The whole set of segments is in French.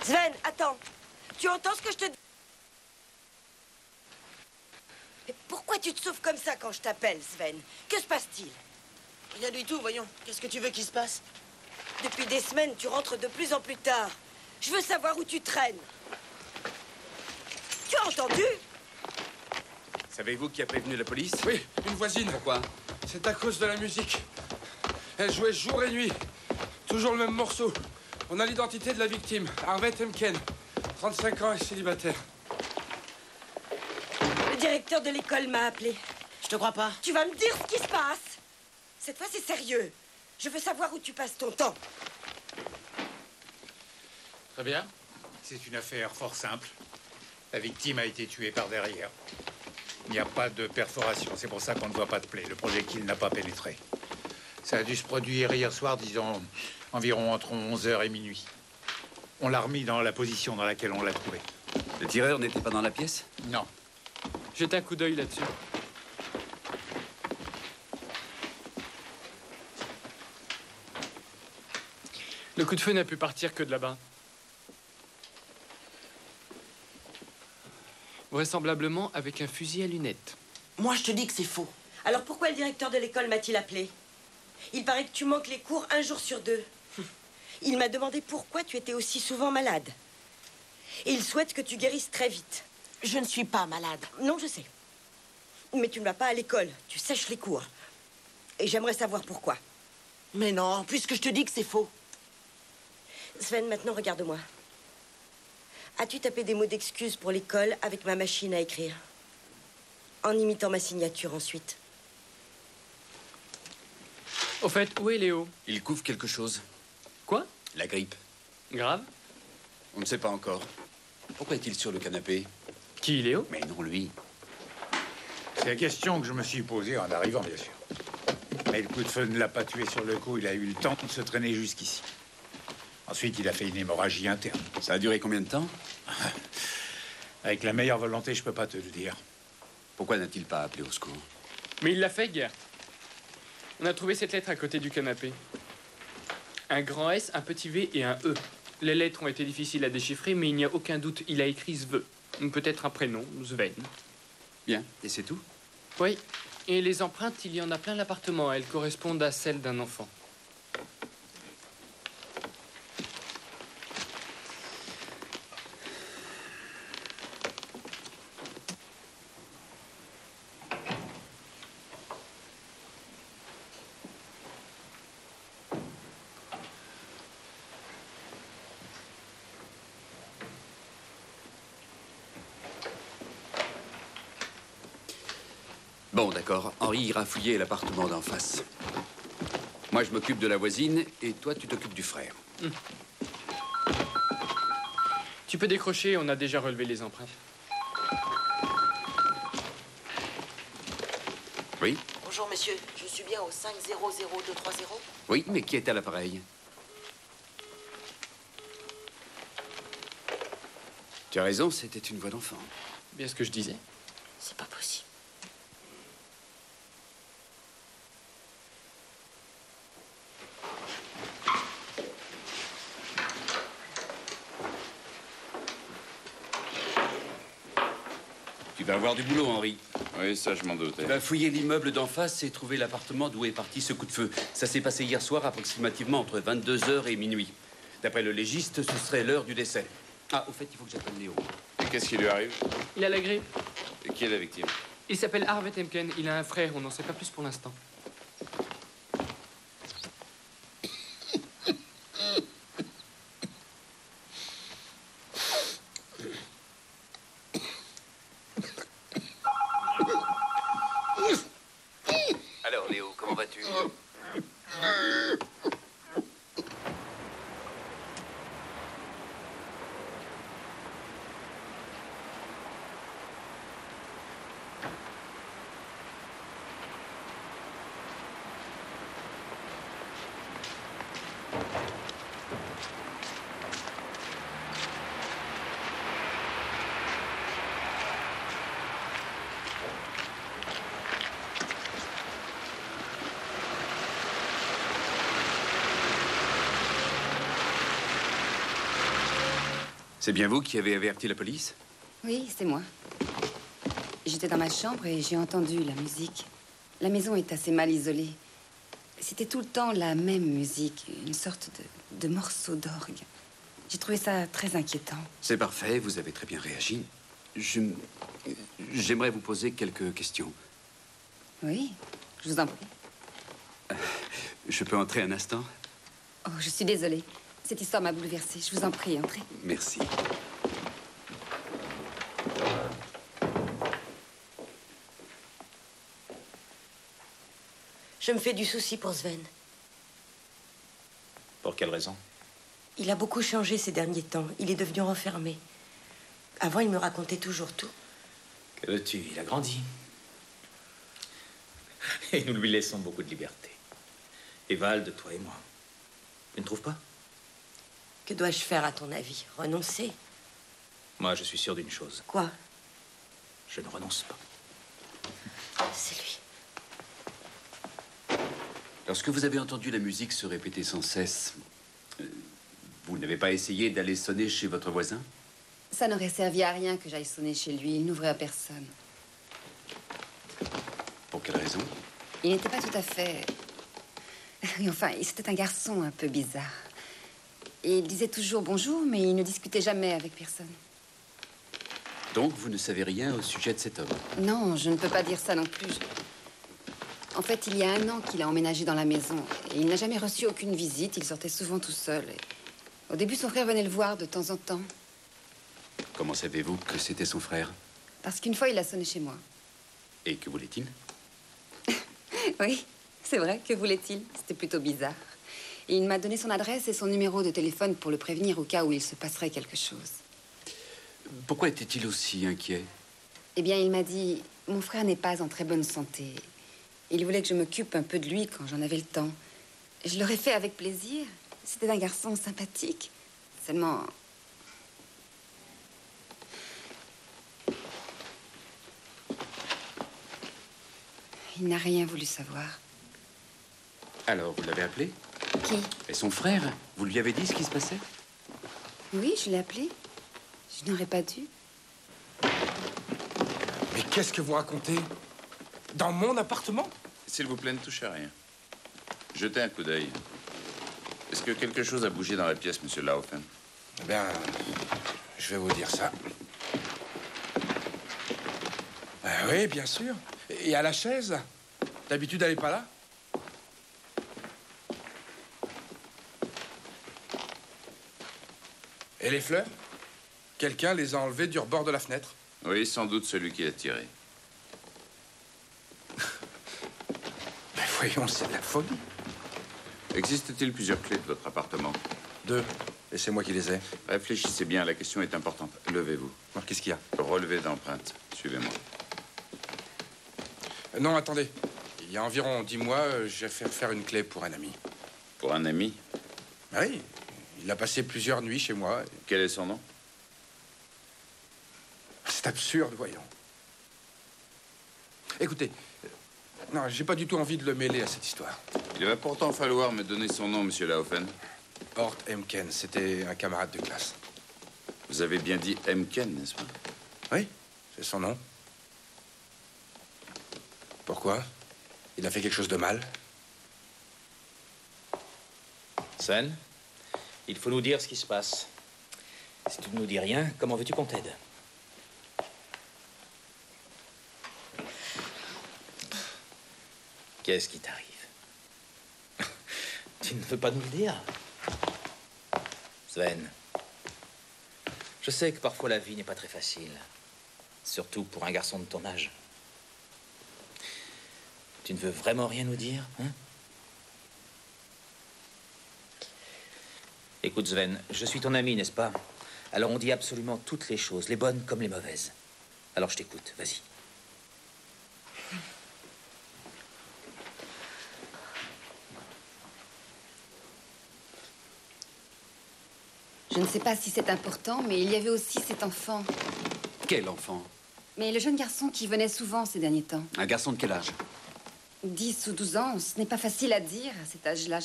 Sven, attends. Tu entends ce que je te dis? Mais pourquoi tu te sauves comme ça quand je t'appelle, Sven? Que se passe-t-il? Rien du tout, voyons. Qu'est-ce que tu veux qu'il se passe? Depuis des semaines, tu rentres de plus en plus tard. Je veux savoir où tu traînes. Tu as entendu? Savez-vous qui a prévenu la police? Oui, une voisine. Pourquoi? C'est à cause de la musique. Elle jouait jour et nuit. Toujours le même morceau. On a l'identité de la victime, Harvey Temken. 35 ans et célibataire. Le directeur de l'école m'a appelé. Je te crois pas. Tu vas me dire ce qui se passe. Cette fois, c'est sérieux. Je veux savoir où tu passes ton temps. Très bien. C'est une affaire fort simple. La victime a été tuée par derrière. Il n'y a pas de perforation, c'est pour ça qu'on ne voit pas de plaie. Le projectile n'a pas pénétré. Ça a dû se produire hier soir, disons, environ entre 11h et minuit. On l'a remis dans la position dans laquelle on l'a trouvé. Le tireur n'était pas dans la pièce? Non. Jette un coup d'œil là-dessus. Le coup de feu n'a pu partir que de là-bas. Vraisemblablement avec un fusil à lunettes. Moi, je te dis que c'est faux. Alors pourquoi le directeur de l'école m'a-t-il appelé? Il paraît que tu manques les cours 1 jour sur 2. Il m'a demandé pourquoi tu étais aussi souvent malade. Et il souhaite que tu guérisses très vite. Je ne suis pas malade. Non, je sais. Mais tu ne vas pas à l'école. Tu sèches les cours. Et j'aimerais savoir pourquoi. Mais non, puisque je te dis que c'est faux. Sven, maintenant, regarde-moi. As-tu tapé des mots d'excuse pour l'école avec ma machine à écrire? En imitant ma signature ensuite. Au fait, où est Léo? Il couvre quelque chose. Quoi? La grippe. Grave? On ne sait pas encore. Pourquoi est-il sur le canapé? Qui, Léo? Mais non, lui. C'est la question que je me suis posée en arrivant, bien sûr. Mais le coup de feu ne l'a pas tué sur le coup, il a eu le temps de se traîner jusqu'ici. Ensuite, il a fait une hémorragie interne. Ça a duré combien de temps? Avec la meilleure volonté, je peux pas te le dire. Pourquoi n'a-t-il pas appelé au secours? Mais il l'a fait hier. On a trouvé cette lettre à côté du canapé. Un grand S, un petit V et un E. Les lettres ont été difficiles à déchiffrer, mais il n'y a aucun doute, il a écrit Sve. Peut-être un prénom, Sven. Bien, et c'est tout? Oui. Et les empreintes, il y en a plein l'appartement. Elles correspondent à celles d'un enfant. Bon, d'accord. Henri ira fouiller l'appartement d'en face. Moi, je m'occupe de la voisine et toi, tu t'occupes du frère. Tu peux décrocher, on a déjà relevé les empreintes. Oui? Bonjour, monsieur. Je suis bien au 500230? Oui, mais qui est à l'appareil? Tu as raison, c'était une voix d'enfant. Bien ce que je disais. C'est pas possible. Tu vas avoir du boulot, Henri. Oui, ça, je m'en doutais. Tu vas fouiller l'immeuble d'en face et trouver l'appartement d'où est parti ce coup de feu. Ça s'est passé hier soir, approximativement entre 22h et minuit. D'après le légiste, ce serait l'heure du décès. Ah, au fait, il faut que j'appelle Léo. Et qu'est-ce qui lui arrive? Il a la grippe. Et qui est la victime? Il s'appelle Harvey Temken. Il a un frère, on n'en sait pas plus pour l'instant. Alors, Léo, comment vas-tu? C'est bien vous qui avez averti la police? Oui, c'est moi. J'étais dans ma chambre et j'ai entendu la musique. La maison est assez mal isolée. C'était tout le temps la même musique, une sorte de morceau d'orgue. J'ai trouvé ça très inquiétant. C'est parfait, vous avez très bien réagi. J'aimerais vous poser quelques questions. Oui, je vous en prie. Je peux entrer un instant? Oh, je suis désolée. Cette histoire m'a bouleversée. Je vous en prie, entrez. Merci. Je me fais du souci pour Sven. Pour quelle raison? Il a beaucoup changé ces derniers temps. Il est devenu renfermé. Avant, il me racontait toujours tout. Que veux-tu? Il a grandi. Et nous lui laissons beaucoup de liberté. Evald, toi et moi. Tu ne trouves pas? Que dois-je faire, à ton avis? Renoncer? Moi, je suis sûr d'une chose. Quoi? Je ne renonce pas. C'est lui. Lorsque vous avez entendu la musique se répéter sans cesse, vous n'avez pas essayé d'aller sonner chez votre voisin? Ça n'aurait servi à rien que j'aille sonner chez lui. Il n'ouvrait à personne. Pour quelle raison? Il n'était pas tout à fait... Oui, enfin, c'était un garçon un peu bizarre. Et il disait toujours bonjour, mais il ne discutait jamais avec personne. Donc, vous ne savez rien au sujet de cet homme? Non, je ne peux pas dire ça non plus. En fait, il y a 1 an qu'il a emménagé dans la maison. Et il n'a jamais reçu aucune visite. Il sortait souvent tout seul. Et... Au début, son frère venait le voir de temps en temps. Comment savez-vous que c'était son frère? Parce qu'une fois, il a sonné chez moi. Et que voulait-il? Oui, c'est vrai. Que voulait-il? C'était plutôt bizarre. Et il m'a donné son adresse et son numéro de téléphone pour le prévenir au cas où il se passerait quelque chose. Pourquoi était-il aussi inquiet? Eh bien, il m'a dit... Mon frère n'est pas en très bonne santé. Il voulait que je m'occupe un peu de lui quand j'en avais le temps. Je l'aurais fait avec plaisir. C'était un garçon sympathique. Seulement... Il n'a rien voulu savoir. Alors, vous l'avez appelé? Qui? Et son frère? Vous lui avez dit ce qui se passait? Oui, je l'ai appelé. Je n'aurais pas dû. Mais qu'est-ce que vous racontez? Dans mon appartement? S'il vous plaît, ne touchez à rien. Jetez un coup d'œil. Est-ce que quelque chose a bougé dans la pièce, monsieur Laufen? Eh bien, je vais vous dire ça. Oui, bien sûr. Et à la chaise? D'habitude, elle n'est pas là? Et les fleurs? Quelqu'un les a enlevées du rebord de la fenêtre? Oui, sans doute celui qui l'a tiré. Mais voyons, c'est de la folie. Existe-t-il plusieurs clés de votre appartement? 2. Et c'est moi qui les ai. Réfléchissez bien, la question est importante. Levez-vous. Alors, qu'est-ce qu'il y a? Relevé d'empreinte. Suivez-moi. Non, attendez. Il y a environ 10 mois, j'ai fait faire une clé pour un ami. Pour un ami? Oui, il a passé plusieurs nuits chez moi. Quel est son nom? C'est absurde, voyons. Écoutez, non, j'ai pas du tout envie de le mêler à cette histoire. Il va pourtant falloir me donner son nom, monsieur Laufen. Hort Emken, c'était un camarade de classe. Vous avez bien dit Emken, n'est-ce pas? Oui, c'est son nom. Pourquoi? Il a fait quelque chose de mal? Sven, il faut nous dire ce qui se passe. Si tu ne nous dis rien, comment veux-tu qu'on t'aide? Qu'est-ce qui t'arrive? Tu ne veux pas nous le dire? Sven, je sais que parfois la vie n'est pas très facile. Surtout pour un garçon de ton âge. Tu ne veux vraiment rien nous dire, hein? Écoute, Sven, je suis ton ami, n'est-ce pas? Alors on dit absolument toutes les choses, les bonnes comme les mauvaises. Alors je t'écoute, vas-y. Je ne sais pas si c'est important, mais il y avait aussi cet enfant. Quel enfant? Mais le jeune garçon qui venait souvent ces derniers temps. Un garçon de quel âge? 10 ou 12 ans, ce n'est pas facile à dire à cet âge-là.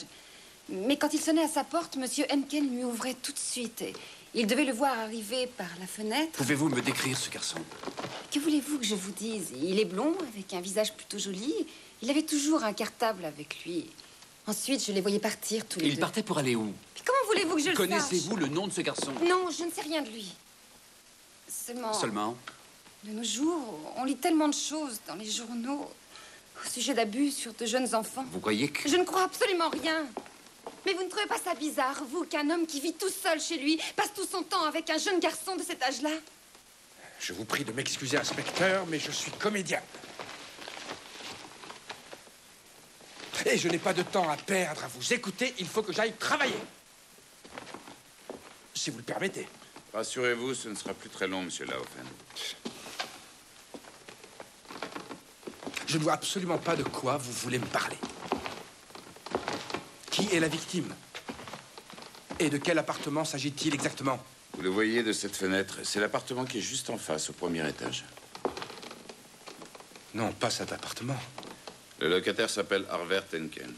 Mais quand il sonnait à sa porte, Monsieur Emken lui ouvrait tout de suite. Et il devait le voir arriver par la fenêtre. Pouvez-vous me décrire ce garçon? Que voulez-vous que je vous dise? Il est blond, avec un visage plutôt joli. Il avait toujours un cartable avec lui. Ensuite, je les voyais partir tous les deux. Il partait pour aller où? Mais comment voulez-vous que je le sache? Connaissez-vous le nom de ce garçon? Non, je ne sais rien de lui. Seulement? De nos jours, on lit tellement de choses dans les journaux au sujet d'abus sur de jeunes enfants. Vous croyez que... Je ne crois absolument rien. Mais vous ne trouvez pas ça bizarre, vous, qu'un homme qui vit tout seul chez lui passe tout son temps avec un jeune garçon de cet âge-là? Je vous prie de m'excuser, inspecteur, mais je suis comédien. Et je n'ai pas de temps à perdre à vous écouter. Il faut que j'aille travailler. Si vous le permettez. Rassurez-vous, ce ne sera plus très long, monsieur Laufen. Je ne vois absolument pas de quoi vous voulez me parler. Qui est la victime? Et de quel appartement s'agit-il exactement? Vous le voyez de cette fenêtre, c'est l'appartement qui est juste en face, au premier étage. Non, pas cet appartement. Le locataire s'appelle Arvert Henken.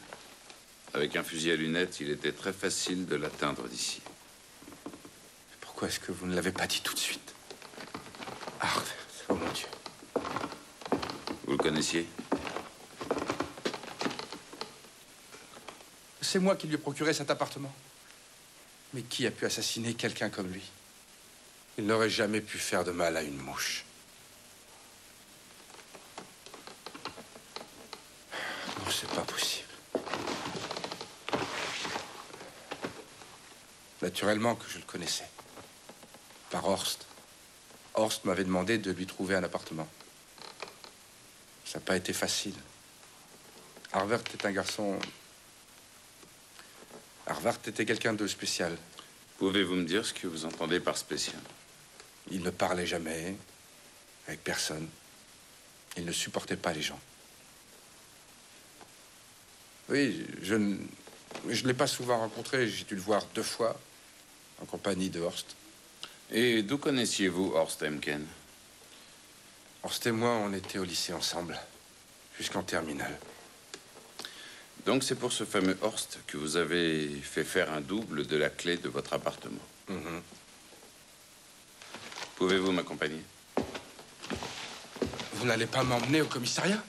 Avec un fusil à lunettes, il était très facile de l'atteindre d'ici. Pourquoi est-ce que vous ne l'avez pas dit tout de suite? Arvert, oh mon Dieu. Vous le connaissiez? C'est moi qui lui ai procuré cet appartement. Mais qui a pu assassiner quelqu'un comme lui? Il n'aurait jamais pu faire de mal à une mouche. Non, c'est pas possible. Naturellement que je le connaissais. Par Horst. Horst m'avait demandé de lui trouver un appartement. Ça n'a pas été facile. Arvert est un garçon... Arvert était quelqu'un de spécial. Pouvez-vous me dire ce que vous entendez par spécial? Il ne parlait jamais avec personne. Il ne supportait pas les gens. Oui, je ne l'ai pas souvent rencontré. J'ai dû le voir 2 fois en compagnie de Horst. Et d'où connaissiez-vous Horst Emken? Horst et moi, on était au lycée ensemble, jusqu'en terminale. Donc c'est pour ce fameux Horst que vous avez fait faire un double de la clé de votre appartement. Mm-hmm. Pouvez-vous m'accompagner? Vous n'allez pas m'emmener au commissariat?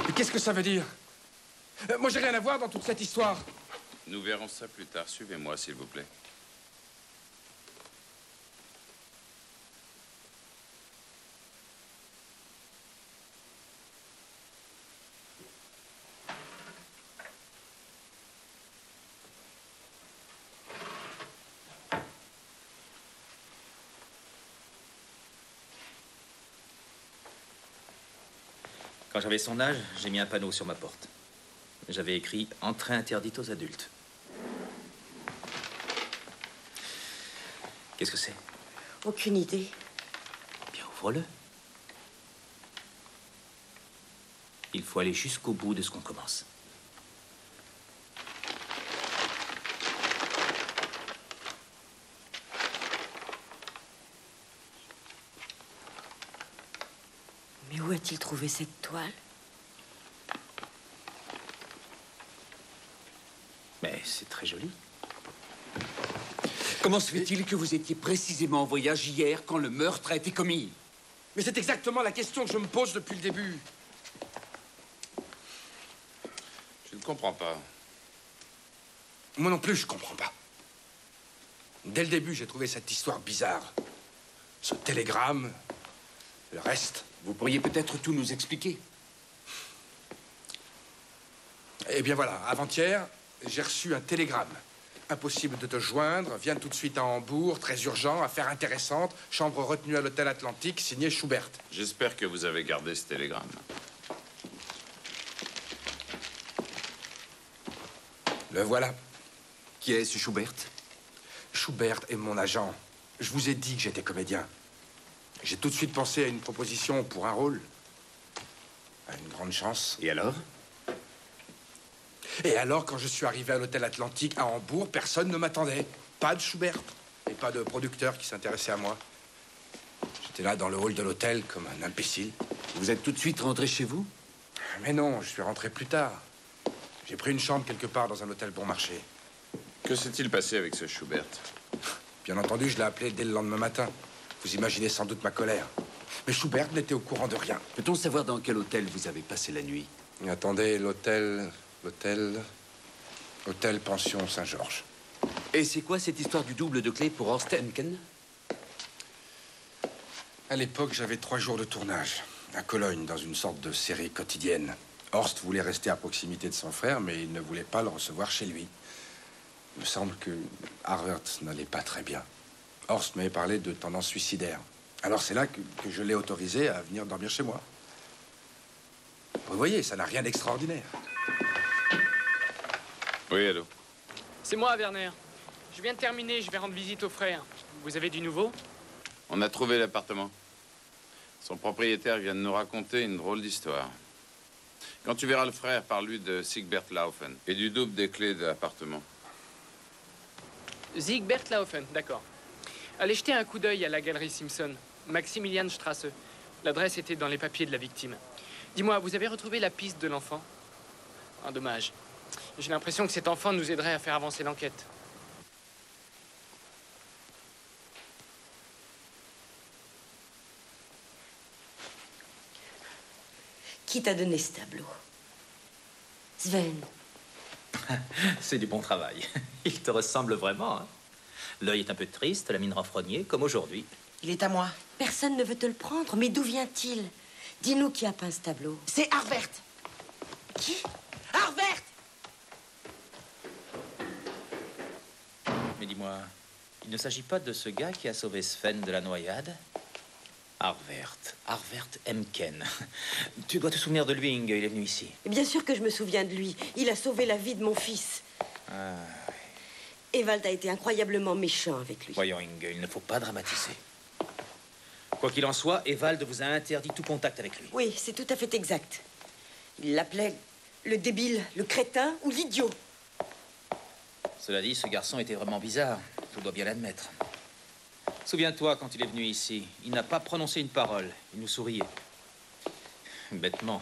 Mais qu'est-ce que ça veut dire? Moi, j'ai rien à voir dans toute cette histoire. Nous verrons ça plus tard. Suivez-moi, s'il vous plaît. Quand j'avais son âge, j'ai mis un panneau sur ma porte. J'avais écrit « Entrée interdite aux adultes ». Qu'est-ce que c'est? Aucune idée. Bien, ouvre-le. Il faut aller jusqu'au bout de ce qu'on commence. Mais où a-t-il trouvé cette toile? Mais c'est très joli. Comment se fait-il que vous étiez précisément en voyage hier quand le meurtre a été commis? Mais c'est exactement la question que je me pose depuis le début. Je ne comprends pas. Moi non plus, je comprends pas. Dès le début, j'ai trouvé cette histoire bizarre. Ce télégramme, le reste. Vous pourriez peut-être tout nous expliquer. Eh bien voilà, avant-hier, j'ai reçu un télégramme. Impossible de te joindre, viens tout de suite à Hambourg, très urgent, affaire intéressante, chambre retenue à l'hôtel Atlantique, signé Schubert. J'espère que vous avez gardé ce télégramme. Le voilà. Qui est ce Schubert? Schubert est mon agent. Je vous ai dit que j'étais comédien. J'ai tout de suite pensé à une proposition pour un rôle. À une grande chance. Et alors? Et alors, quand je suis arrivé à l'hôtel Atlantique à Hambourg, personne ne m'attendait. Pas de Schubert. Et pas de producteur qui s'intéressait à moi. J'étais là dans le hall de l'hôtel comme un imbécile. Vous êtes tout de suite rentré chez vous? Mais non, je suis rentré plus tard. J'ai pris une chambre quelque part dans un hôtel bon marché. Que s'est-il passé avec ce Schubert? Bien entendu, je l'ai appelé dès le lendemain matin. Vous imaginez sans doute ma colère. Mais Schubert n'était au courant de rien. Peut-on savoir dans quel hôtel vous avez passé la nuit? Attendez, l'hôtel Pension Saint-Georges. Et c'est quoi cette histoire du double de clé pour Horst Emken? À l'époque, j'avais 3 jours de tournage. À Cologne, dans une sorte de série quotidienne. Horst voulait rester à proximité de son frère, mais il ne voulait pas le recevoir chez lui. Il me semble que Harvert n'allait pas très bien. Horst m'avait parlé de tendance suicidaire. Alors c'est là que je l'ai autorisé à venir dormir chez moi. Vous voyez, ça n'a rien d'extraordinaire. Oui, allô? C'est moi, Werner. Je viens de terminer, je vais rendre visite au frère. Vous avez du nouveau? On a trouvé l'appartement. Son propriétaire vient de nous raconter une drôle d'histoire. Quand tu verras le frère, parle-lui de Siegbert Laufen et du double des clés de l'appartement. Siegbert Laufen, d'accord. Allez jeter un coup d'œil à la galerie Simpson, Maximilianstrasse. L'adresse était dans les papiers de la victime. Dis-moi, vous avez retrouvé la piste de l'enfant? Ah, dommage. J'ai l'impression que cet enfant nous aiderait à faire avancer l'enquête. Qui t'a donné ce tableau? Sven. C'est du bon travail. Il te ressemble vraiment, hein? L'œil est un peu triste, la mine renfrognée, comme aujourd'hui. Il est à moi. Personne ne veut te le prendre, mais d'où vient-il? Dis-nous qui a peint ce tableau. C'est Harvert. Qui? Harvert! Mais dis-moi, il ne s'agit pas de ce gars qui a sauvé Sven de la noyade? Harvert Emken. Tu dois te souvenir de lui, Inge, il est venu ici. Bien sûr que je me souviens de lui. Il a sauvé la vie de mon fils. Ah, Ewald a été incroyablement méchant avec lui. voyons, Inge, il ne faut pas dramatiser. Quoi qu'il en soit, Ewald vous a interdit tout contact avec lui. Oui, c'est tout à fait exact. Il l'appelait le débile, le crétin ou l'idiot. Cela dit, ce garçon était vraiment bizarre, je dois bien l'admettre. Souviens-toi, quand il est venu ici, il n'a pas prononcé une parole. Il nous souriait. Bêtement.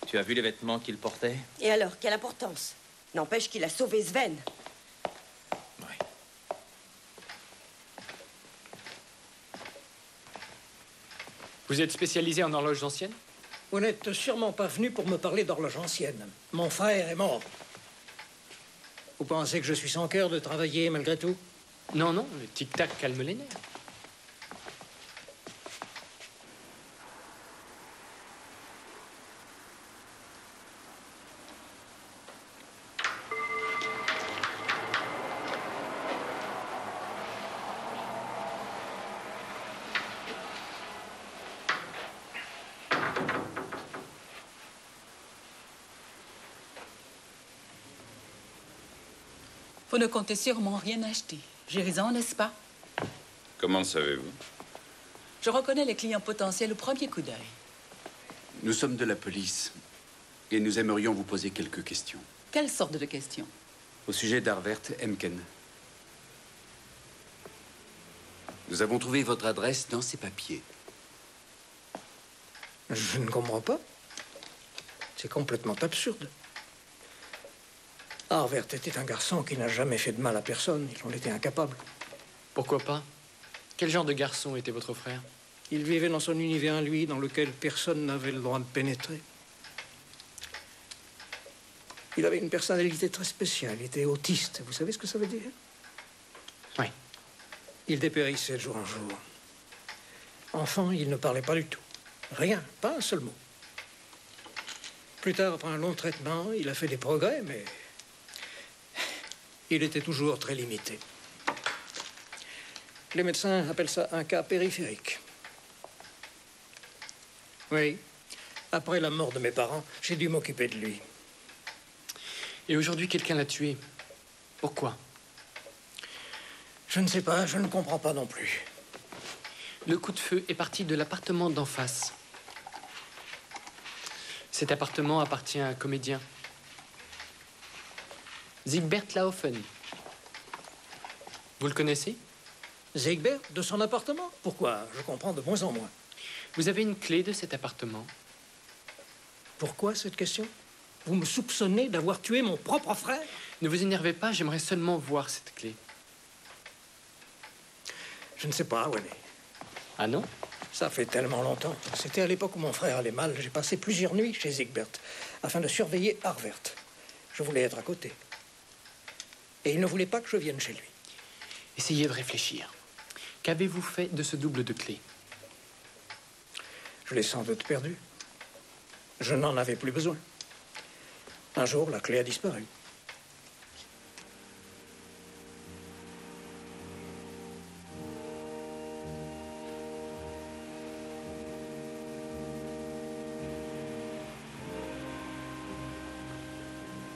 Tu as vu les vêtements qu'il portait? Et alors, quelle importance? N'empêche qu'il a sauvé Sven. Oui. Vous êtes spécialisé en horloges anciennes? Vous n'êtes sûrement pas venu pour me parler d'horloge ancienne. Mon frère est mort. Vous pensez que je suis sans cœur de travailler malgré tout? Non, non, le tic-tac calme les nerfs. Vous ne comptez sûrement rien acheter. J'ai raison, n'est-ce pas? Comment le savez-vous? Je reconnais les clients potentiels au premier coup d'œil. Nous sommes de la police et nous aimerions vous poser quelques questions. Quelle sorte de questions? Au sujet d'Harvert Emken. Nous avons trouvé votre adresse dans ces papiers. Je ne comprends pas. C'est complètement absurde. Harvert était un garçon qui n'a jamais fait de mal à personne. Il en était incapable. Pourquoi pas? Quel genre de garçon était votre frère? Il vivait dans son univers à lui, dans lequel personne n'avait le droit de pénétrer. Il avait une personnalité très spéciale. Il était autiste. Vous savez ce que ça veut dire? Oui. Il dépérissait de jour en jour. Enfant, il ne parlait pas du tout. Rien, pas un seul mot. Plus tard, après un long traitement, il a fait des progrès, mais il était toujours très limité. Les médecins appellent ça un cas périphérique. Oui. Après la mort de mes parents, j'ai dû m'occuper de lui. Et aujourd'hui, quelqu'un l'a tué. Pourquoi? Je ne sais pas, je ne comprends pas non plus. Le coup de feu est parti de l'appartement d'en face. Cet appartement appartient à un comédien. Siegbert Laufen. Vous le connaissez? Siegbert, de son appartement? Pourquoi? Je comprends de moins en moins. Vous avez une clé de cet appartement? Pourquoi cette question? Vous me soupçonnez d'avoir tué mon propre frère? Ne vous énervez pas, j'aimerais seulement voir cette clé. Je ne sais pas, Winnie. Ah non? Ça fait tellement longtemps. C'était à l'époque où mon frère allait mal. J'ai passé plusieurs nuits chez Siegbert afin de surveiller Arvert. Je voulais être à côté. Et il ne voulait pas que je vienne chez lui. Essayez de réfléchir. Qu'avez-vous fait de ce double de clé? Je l'ai sans doute perdu. Je n'en avais plus besoin. Un jour, la clé a disparu.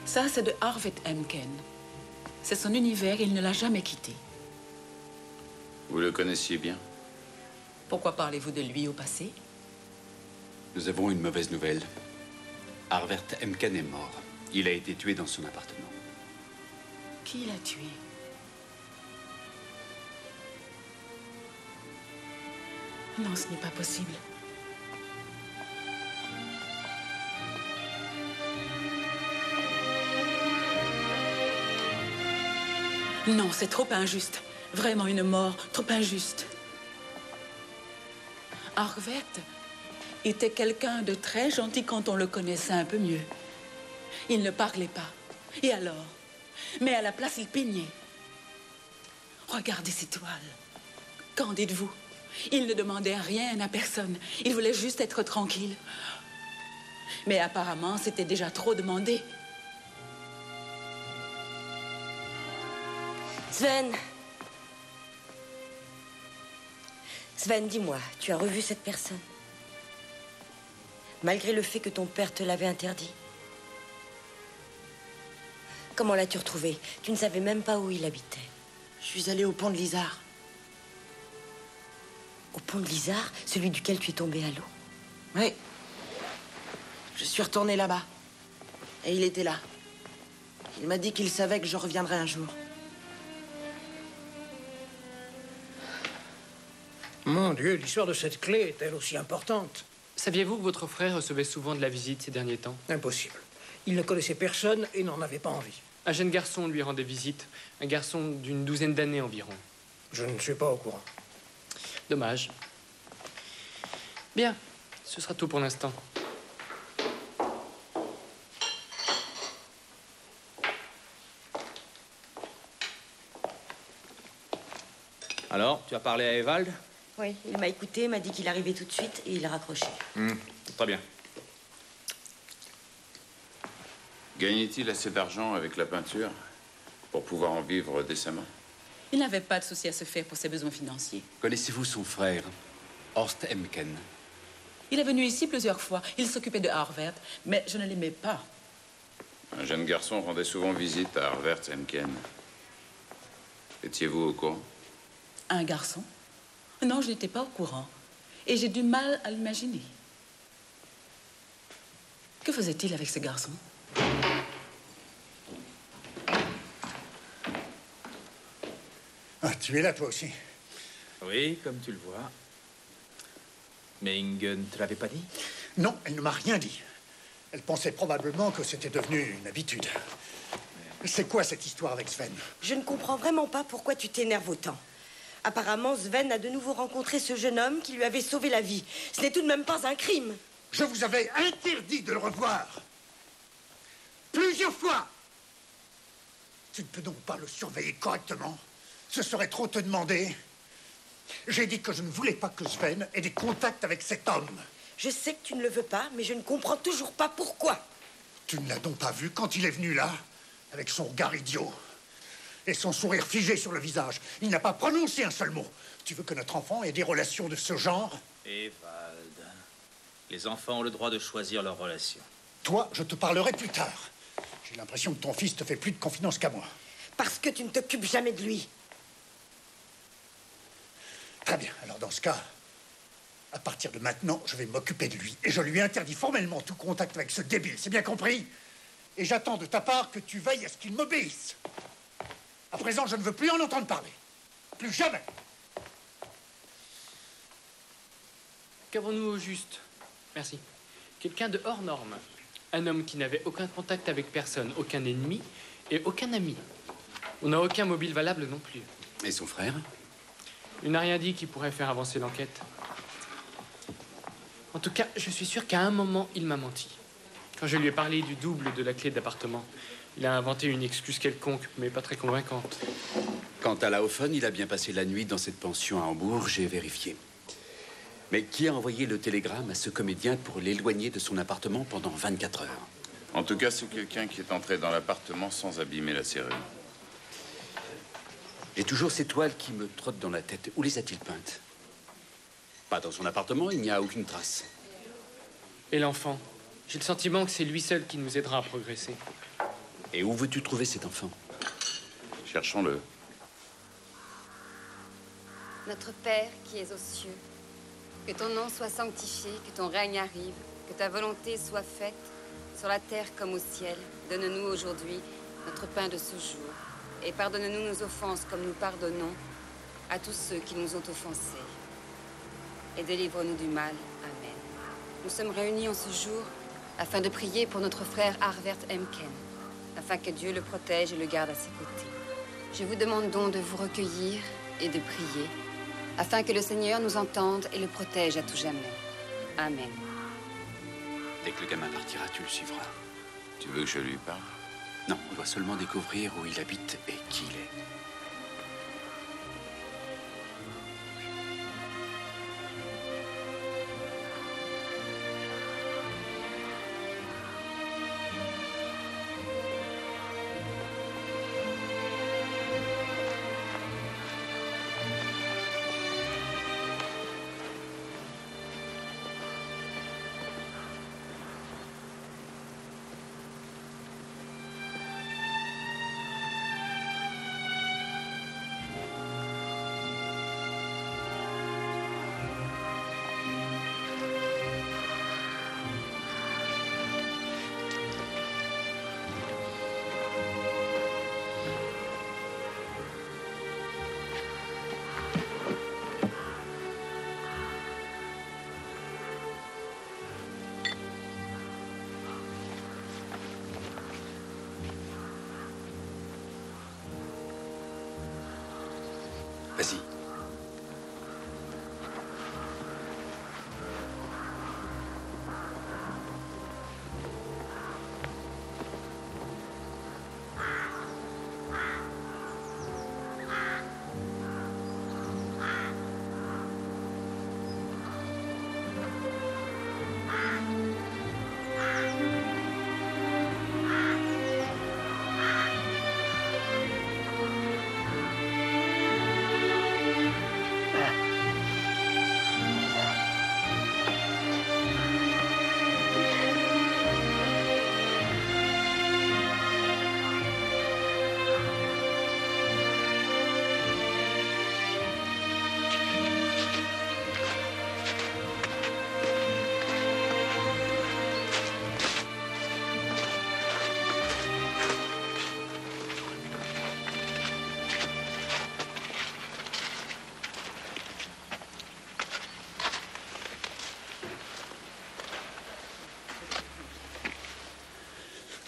Ça, c'est de Arvert Emken. C'est son univers, il ne l'a jamais quitté. Vous le connaissiez bien? Pourquoi parlez-vous de lui au passé? Nous avons une mauvaise nouvelle. Arvert Emken est mort. Il a été tué dans son appartement. Qui l'a tué? Non, ce n'est pas possible. Non, c'est trop injuste. Vraiment une mort trop injuste. Arvert était quelqu'un de très gentil quand on le connaissait un peu mieux. Il ne parlait pas. Et alors? Mais à la place, il peignait. Regardez ces toiles. Qu'en dites-vous? Il ne demandait rien à personne. Il voulait juste être tranquille. Mais apparemment, c'était déjà trop demandé. Sven. Sven, dis-moi, tu as revu cette personne? Malgré le fait que ton père te l'avait interdit? Comment l'as-tu retrouvé? Tu ne savais même pas où il habitait. Je suis allée au pont de l'Isard. Au pont de l'Isard? Celui duquel tu es tombé à l'eau? Oui. Je suis retournée là-bas. Et il était là. Il m'a dit qu'il savait que je reviendrais un jour. Mon Dieu, l'histoire de cette clé est-elle aussi importante? Saviez-vous que votre frère recevait souvent de la visite ces derniers temps? Impossible. Il ne connaissait personne et n'en avait pas envie. Un jeune garçon lui rendait visite. Un garçon d'une douzaine d'années environ. Je ne suis pas au courant. Dommage. Bien, ce sera tout pour l'instant. Alors, tu as parlé à Evald? Oui, il m'a écouté, m'a dit qu'il arrivait tout de suite et il a raccroché. Très bien. Gagnait-il assez d'argent avec la peinture pour pouvoir en vivre décemment? Il n'avait pas de souci à se faire pour ses besoins financiers. Connaissez-vous son frère, Horst Emken? Il est venu ici plusieurs fois. Il s'occupait de Arvert, mais je ne l'aimais pas. Un jeune garçon rendait souvent visite à Arvert Emken. Étiez-vous au courant? Un garçon? Non, je n'étais pas au courant. Et j'ai du mal à l'imaginer. Que faisait-il avec ce garçon? Ah, tu es là, toi aussi? Oui, comme tu le vois. Mais Inge ne te l'avait pas dit? Non, elle ne m'a rien dit. Elle pensait probablement que c'était devenu une habitude. C'est quoi cette histoire avec Sven? Je ne comprends vraiment pas pourquoi tu t'énerves autant. Apparemment, Sven a de nouveau rencontré ce jeune homme qui lui avait sauvé la vie. Ce n'est tout de même pas un crime. Je vous avais interdit de le revoir. Plusieurs fois. Tu ne peux donc pas le surveiller correctement? Ce serait trop te demander. J'ai dit que je ne voulais pas que Sven ait des contacts avec cet homme. Je sais que tu ne le veux pas, mais je ne comprends toujours pas pourquoi. Tu ne l'as donc pas vu quand il est venu là, avec son regard idiot et son sourire figé sur le visage? Il n'a pas prononcé un seul mot. Tu veux que notre enfant ait des relations de ce genre? Evald, les enfants ont le droit de choisir leurs relations. Toi, je te parlerai plus tard. J'ai l'impression que ton fils te fait plus de confiance qu'à moi. Parce que tu ne t'occupes jamais de lui. Très bien. Alors dans ce cas, à partir de maintenant, je vais m'occuper de lui. Et je lui interdis formellement tout contact avec ce débile. C'est bien compris? Et j'attends de ta part que tu veilles à ce qu'il m'obéisse. À présent, je ne veux plus en entendre parler. Plus jamais. Qu'avons-nous au juste? Merci. Quelqu'un de hors norme. Un homme qui n'avait aucun contact avec personne, aucun ennemi et aucun ami. On n'a aucun mobile valable non plus. Et son frère? Il n'a rien dit qui pourrait faire avancer l'enquête. En tout cas, je suis sûr qu'à un moment, il m'a menti. Quand je lui ai parlé du double de la clé d'appartement, il a inventé une excuse quelconque, mais pas très convaincante. Quant à Laufen, il a bien passé la nuit dans cette pension à Hambourg, j'ai vérifié. Mais qui a envoyé le télégramme à ce comédien pour l'éloigner de son appartement pendant 24 heures? En tout cas, c'est quelqu'un qui est entré dans l'appartement sans abîmer la serrure. J'ai toujours ces toiles qui me trottent dans la tête. Où les a-t-il peintes? Pas dans son appartement, il n'y a aucune trace. Et l'enfant? J'ai le sentiment que c'est lui seul qui nous aidera à progresser. Et où veux-tu trouver cet enfant? Cherchons-le. Notre Père qui es aux cieux, que ton nom soit sanctifié, que ton règne arrive, que ta volonté soit faite, sur la terre comme au ciel. Donne-nous aujourd'hui notre pain de ce jour. Et pardonne-nous nos offenses comme nous pardonnons à tous ceux qui nous ont offensés. Et délivre-nous du mal. Amen. Nous sommes réunis en ce jour afin de prier pour notre frère Arvert Emken, afin que Dieu le protège et le garde à ses côtés. Je vous demande donc de vous recueillir et de prier, afin que le Seigneur nous entende et le protège à tout jamais. Amen. Dès que le gamin partira, tu le suivras. Tu veux que je lui parle? Non, on doit seulement découvrir où il habite et qui il est. Vas-y.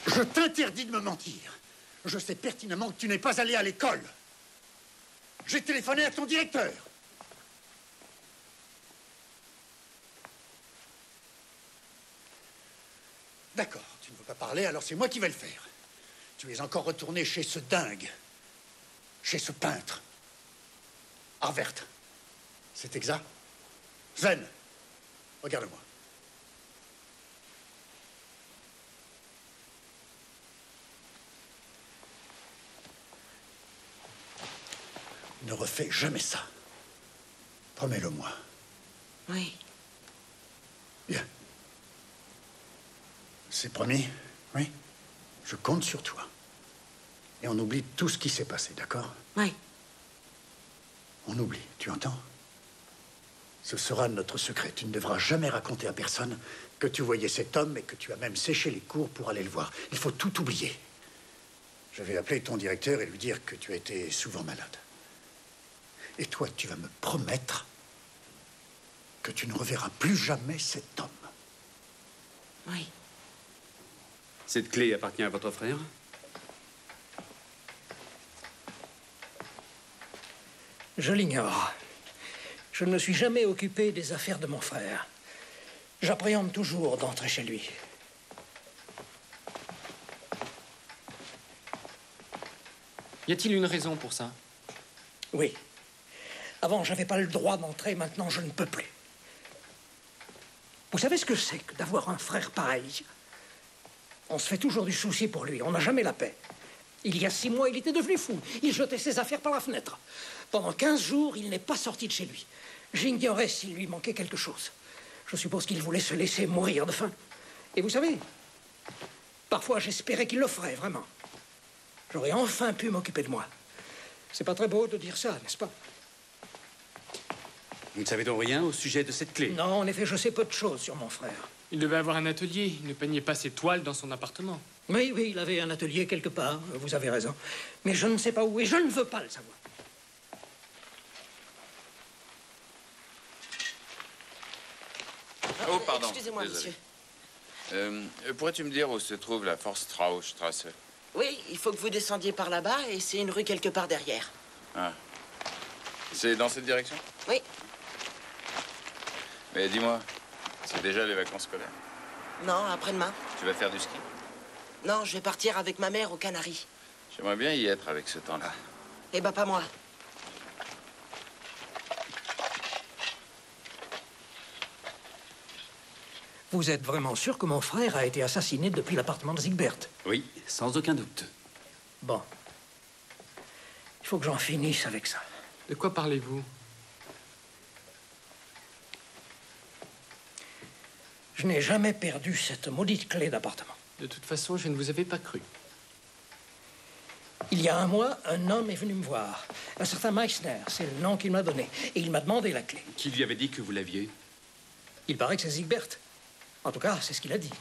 Je t'interdis de me mentir. Je sais pertinemment que tu n'es pas allé à l'école. J'ai téléphoné à ton directeur. D'accord, tu ne veux pas parler, alors c'est moi qui vais le faire. Tu es encore retourné chez ce dingue, chez ce peintre. Arvert, c'est exact? Sven, regarde-moi. Ne refais jamais ça. Promets-le-moi. Oui. Bien. C'est promis, oui? Je compte sur toi. Et on oublie tout ce qui s'est passé, d'accord? Oui. On oublie, tu entends? Ce sera notre secret. Tu ne devras jamais raconter à personne que tu voyais cet homme et que tu as même séché les cours pour aller le voir. Il faut tout oublier. Je vais appeler ton directeur et lui dire que tu as été souvent malade. Et toi, tu vas me promettre que tu ne reverras plus jamais cet homme. Oui. Cette clé appartient à votre frère? Je l'ignore. Je ne me suis jamais occupé des affaires de mon frère. J'appréhende toujours d'entrer chez lui. Y a-t-il une raison pour ça? Oui. Avant, j'avais pas le droit d'entrer, maintenant je ne peux plus. Vous savez ce que c'est que d'avoir un frère pareil? On se fait toujours du souci pour lui, on n'a jamais la paix. Il y a 6 mois, il était devenu fou. Il jetait ses affaires par la fenêtre. Pendant 15 jours, il n'est pas sorti de chez lui. J'ignorais s'il lui manquait quelque chose. Je suppose qu'il voulait se laisser mourir de faim. Et vous savez, parfois j'espérais qu'il le ferait, vraiment. J'aurais enfin pu m'occuper de moi. C'est pas très beau de dire ça, n'est-ce pas? Vous ne savez donc rien au sujet de cette clé? Non, en effet, je sais peu de choses sur mon frère. Il devait avoir un atelier. Il ne peignait pas ses toiles dans son appartement. Oui, il avait un atelier quelque part, vous avez raison. Mais je ne sais pas où et je ne veux pas le savoir. Oh, pardon. Excusez-moi, Désolé. monsieur. Pourrais-tu me dire où se trouve la Forststraustrasse? Oui, il faut que vous descendiez par là-bas et c'est une rue quelque part derrière. Ah. C'est dans cette direction? Oui. Mais dis-moi, c'est déjà les vacances scolaires? Non, après-demain. Tu vas faire du ski? Non, je vais partir avec ma mère aux Canaries. J'aimerais bien y être avec ce temps-là. Eh ben, pas moi. Vous êtes vraiment sûr que mon frère a été assassiné depuis l'appartement de Siegbert? Oui, sans aucun doute. Bon. Il faut que j'en finisse avec ça. De quoi parlez-vous? Je n'ai jamais perdu cette maudite clé d'appartement. De toute façon, je ne vous avais pas cru. Il y a 1 mois, un homme est venu me voir. Un certain Meissner, c'est le nom qu'il m'a donné. Et il m'a demandé la clé. Qui lui avait dit que vous l'aviez? Il paraît que c'est Siegbert. En tout cas, c'est ce qu'il a dit.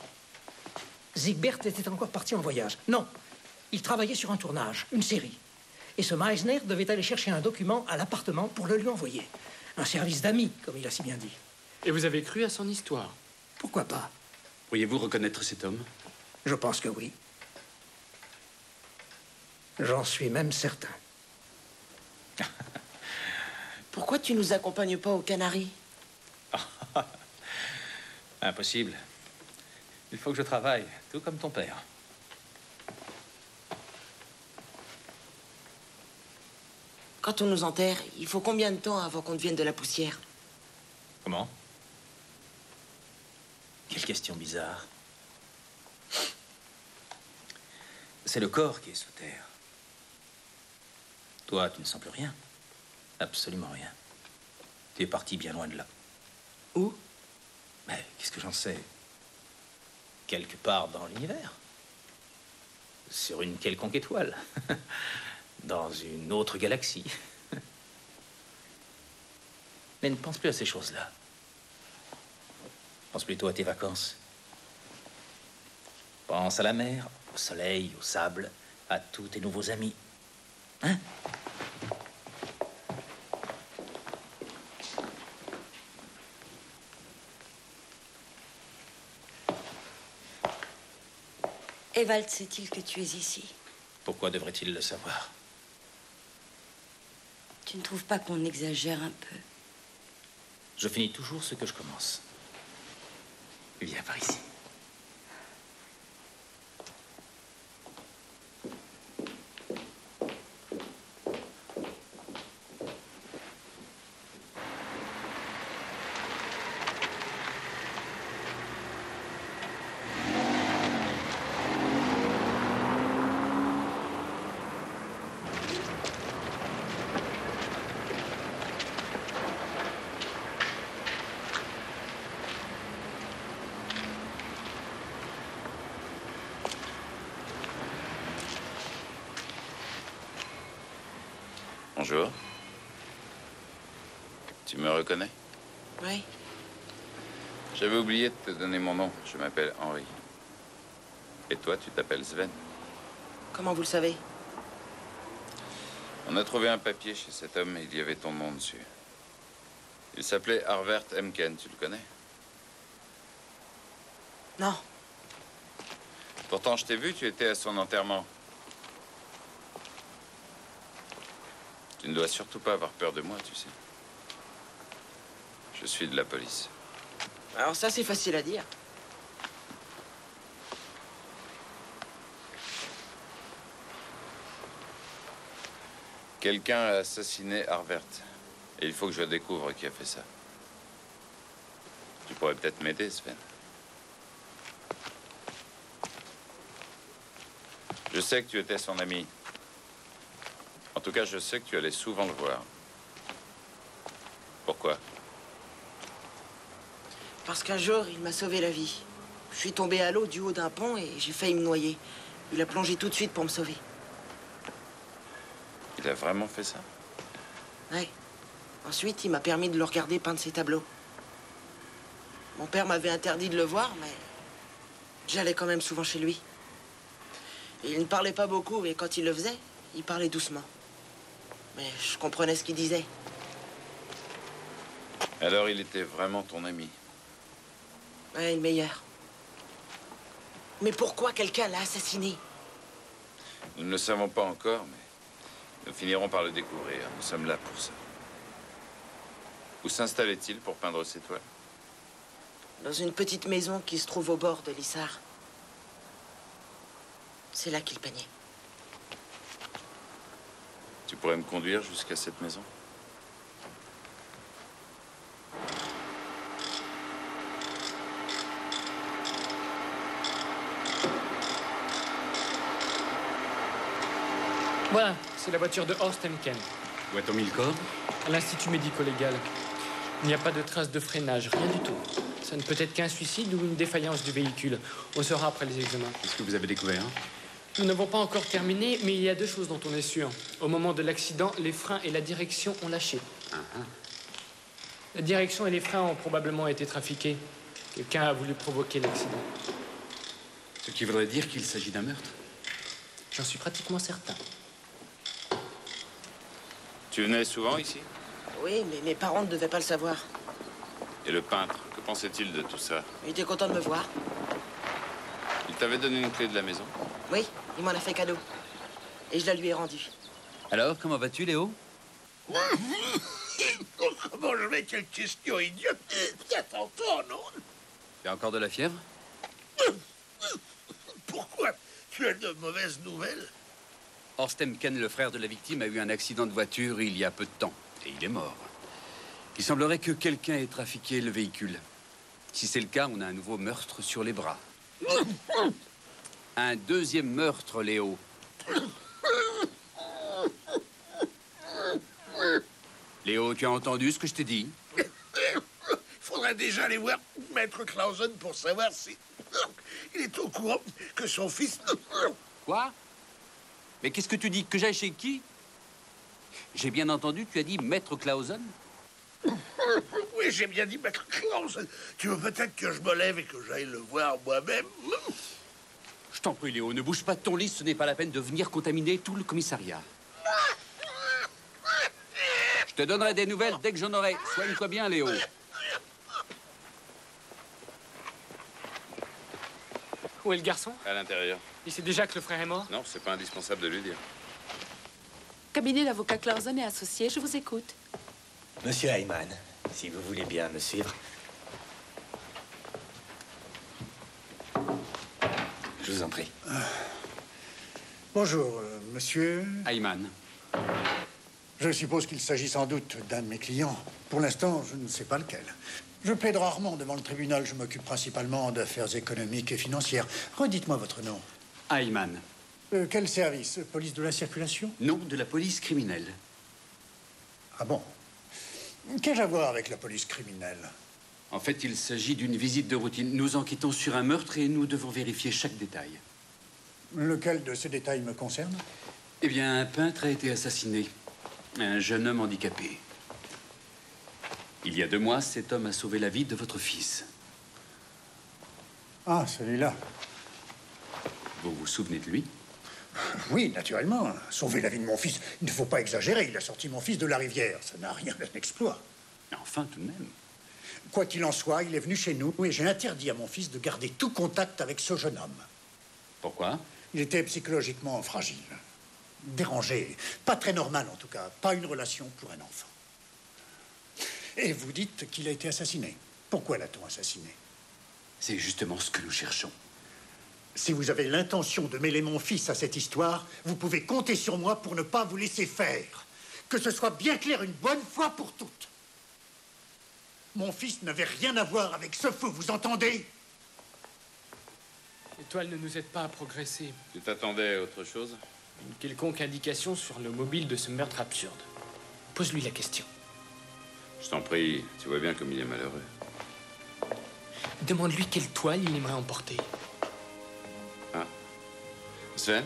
Siegbert était encore parti en voyage. Non, il travaillait sur un tournage, une série. Et ce Meissner devait aller chercher un document à l'appartement pour le lui envoyer. Un service d'amis, comme il a si bien dit. Et vous avez cru à son histoire? Pourquoi pas? Pourriez-vous reconnaître cet homme? Je pense que oui. J'en suis même certain. Pourquoi tu nous accompagnes pas aux Canaries? Impossible. Il faut que je travaille, tout comme ton père. Quand on nous enterre, il faut combien de temps avant qu'on devienne de la poussière? Comment? Quelle question bizarre. C'est le corps qui est sous terre. Toi, tu ne sens plus rien. Absolument rien. Tu es parti bien loin de là. Où? Mais qu'est-ce que j'en sais? Quelque part dans l'univers. Sur une quelconque étoile. Dans une autre galaxie. Mais ne pense plus à ces choses-là. Pense plutôt à tes vacances. Pense à la mer, au soleil, au sable, à tous tes nouveaux amis. Hein? Ewald sait-il que tu es ici? Pourquoi devrait-il le savoir? Tu ne trouves pas qu'on exagère un peu? Je finis toujours ce que je commence. Viens par ici. Bonjour. Tu me reconnais? Oui. J'avais oublié de te donner mon nom. Je m'appelle Henri. Et toi, tu t'appelles Sven. Comment vous le savez? On a trouvé un papier chez cet homme et il y avait ton nom dessus. Il s'appelait Arvert Emken, tu le connais? Non. Pourtant, je t'ai vu, tu étais à son enterrement. Tu ne dois surtout pas avoir peur de moi, tu sais. Je suis de la police. Alors ça, c'est facile à dire. Quelqu'un a assassiné Harvert. Et il faut que je découvre qui a fait ça. Tu pourrais peut-être m'aider, Sven. Je sais que tu étais son ami. En tout cas, je sais que tu allais souvent le voir. Pourquoi? Parce qu'un jour, il m'a sauvé la vie. Je suis tombé à l'eau du haut d'un pont et j'ai failli me noyer. Il a plongé tout de suite pour me sauver. Il a vraiment fait ça? Ouais. Ensuite, il m'a permis de le regarder peindre ses tableaux. Mon père m'avait interdit de le voir, mais j'allais quand même souvent chez lui. Et il ne parlait pas beaucoup, et quand il le faisait, il parlait doucement. Mais je comprenais ce qu'il disait. Alors, il était vraiment ton ami? Ouais, le meilleur. Mais pourquoi quelqu'un l'a assassiné? Nous ne le savons pas encore, mais nous finirons par le découvrir. Nous sommes là pour ça. Où s'installait-il pour peindre ses toiles? Dans une petite maison qui se trouve au bord de l'Issar. C'est là qu'il peignait. Tu pourrais me conduire jusqu'à cette maison? Voilà, c'est la voiture de Horst Hemken. Où a-t-on mis le corps? À l'Institut médico-légal. Il n'y a pas de traces de freinage, rien du tout. Ça ne peut être qu'un suicide ou une défaillance du véhicule. On saura après les examens. Qu'est-ce que vous avez découvert? Nous n'avons pas encore terminé, mais il y a deux choses dont on est sûr. Au moment de l'accident, les freins et la direction ont lâché. La direction et les freins ont probablement été trafiqués. Quelqu'un a voulu provoquer l'accident. Ce qui voudrait dire qu'il s'agit d'un meurtre? J'en suis pratiquement certain. Tu venais souvent ici? Oui, mais mes parents ne devaient pas le savoir. Et le peintre, que pensait-il de tout ça? Il était content de me voir. Il t'avait donné une clé de la maison? Oui, il m'en a fait cadeau. Et je la lui ai rendue. Alors, comment vas-tu, Léo? Comment je vais? Quelle question idiote! Attends, non? Tu as encore de la fièvre? Pourquoi? Tu as de mauvaises nouvelles? Horst Hemken, le frère de la victime, a eu un accident de voiture il y a peu de temps. Et il est mort. Il semblerait que quelqu'un ait trafiqué le véhicule. Si c'est le cas, on a un nouveau meurtre sur les bras. Un deuxième meurtre, Léo. Léo, tu as entendu ce que je t'ai dit? Il faudrait déjà aller voir Maître Clausen pour savoir si... Il est au courant que son fils... Quoi? Mais qu'est-ce que tu dis? Que j'aille chez qui? J'ai bien entendu, tu as dit Maître Clausen? Oui, j'ai bien dit Maître Clausen. Tu veux peut-être que je me lève et que j'aille le voir moi-même? Je t'en prie, Léo, ne bouge pas de ton lit, ce n'est pas la peine de venir contaminer tout le commissariat. Je te donnerai des nouvelles dès que j'en aurai. Soigne-toi bien, Léo. Où est le garçon? À l'intérieur. Il sait déjà que le frère est mort? Non, c'est pas indispensable de lui dire. Cabinet d'avocat Clausen et associé, je vous écoute. Monsieur Ayman, si vous voulez bien me suivre. Je vous en prie. Bonjour, monsieur. Ayman. Je suppose qu'il s'agit sans doute d'un de mes clients. Pour l'instant, je ne sais pas lequel. Je plaide rarement devant le tribunal. Je m'occupe principalement d'affaires économiques et financières. Redites-moi votre nom. Ayman. Quel service? Police de la circulation? Non, de la police criminelle. Ah bon? Qu'ai-je à voir avec la police criminelle? En fait, il s'agit d'une visite de routine. Nous enquêtons sur un meurtre et nous devons vérifier chaque détail. Lequel de ces détails me concerne? Eh bien, un peintre a été assassiné. Un jeune homme handicapé. Il y a 2 mois, cet homme a sauvé la vie de votre fils. Ah, celui-là. Vous vous souvenez de lui? Oui, naturellement. Sauver la vie de mon fils. Il ne faut pas exagérer. Il a sorti mon fils de la rivière. Ça n'a rien d'un exploit. Enfin, tout de même. Quoi qu'il en soit, il est venu chez nous et j'ai interdit à mon fils de garder tout contact avec ce jeune homme. Pourquoi? Il était psychologiquement fragile. Dérangé. Pas très normal, en tout cas. Pas une relation pour un enfant. Et vous dites qu'il a été assassiné. Pourquoi l'a-t-on assassiné? C'est justement ce que nous cherchons. Si vous avez l'intention de mêler mon fils à cette histoire, vous pouvez compter sur moi pour ne pas vous laisser faire. Que ce soit bien clair une bonne fois pour toutes. Mon fils n'avait rien à voir avec ce feu, vous entendez? L'étoile ne nous aide pas à progresser. Tu t'attendais à autre chose? Une quelconque indication sur le mobile de ce meurtre absurde. Pose-lui la question. Je t'en prie, tu vois bien comme il est malheureux. Demande-lui quelle toile il aimerait emporter. Ah. Sven?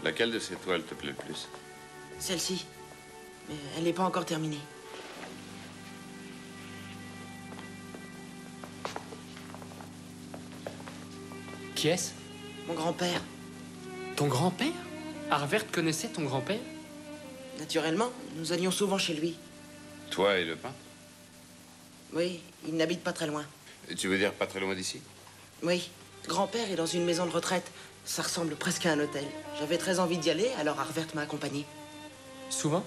Laquelle de ces toiles te plaît le plus? Celle-ci. Mais elle n'est pas encore terminée. Qui est-ce? Mon grand-père. Ton grand-père? Arvert connaissait ton grand-père? Naturellement, nous allions souvent chez lui. Toi et le peintre? Oui, il n'habite pas très loin. Et tu veux dire pas très loin d'ici? Oui, grand-père est dans une maison de retraite. Ça ressemble presque à un hôtel. J'avais très envie d'y aller, alors Arvert m'a accompagné. Souvent?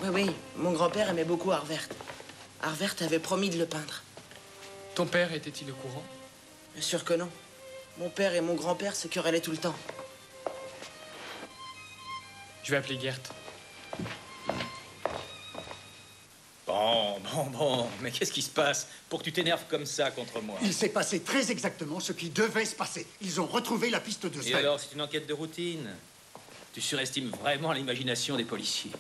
Oui, mon grand-père aimait beaucoup Arvert. Arvert avait promis de le peindre. Ton père était-il au courant? Bien sûr que non. Mon père et mon grand-père se querellaient tout le temps. Je vais appeler Gert. Bon, mais qu'est-ce qui se passe pour que tu t'énerves comme ça contre moi? Il s'est passé très exactement ce qui devait se passer. Ils ont retrouvé la piste de Sven. Et alors, c'est une enquête de routine? Tu surestimes vraiment l'imagination des policiers.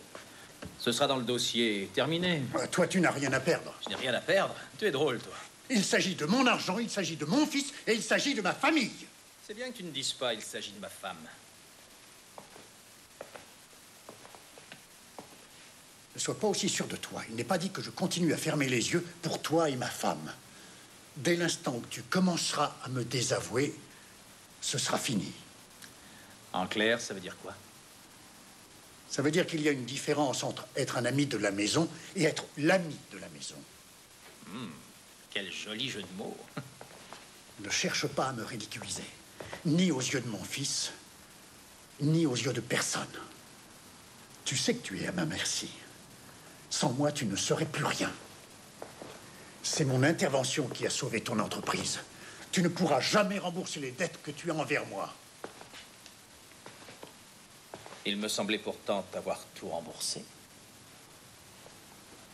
Ce sera dans le dossier. Terminé. Toi, tu n'as rien à perdre. Je n'ai rien à perdre. Tu es drôle, toi. Il s'agit de mon argent, il s'agit de mon fils et il s'agit de ma famille. C'est bien que tu ne dises pas il s'agit de ma femme. Ne sois pas aussi sûr de toi. Il n'est pas dit que je continue à fermer les yeux pour toi et ma femme. Dès l'instant où tu commenceras à me désavouer, ce sera fini. En clair, ça veut dire quoi? Ça veut dire qu'il y a une différence entre être un ami de la maison et être l'ami de la maison. Quel joli jeu de mots. Ne cherche pas à me ridiculiser, ni aux yeux de mon fils, ni aux yeux de personne. Tu sais que tu es à ma merci. Sans moi, tu ne serais plus rien. C'est mon intervention qui a sauvé ton entreprise. Tu ne pourras jamais rembourser les dettes que tu as envers moi. Il me semblait pourtant t'avoir tout remboursé.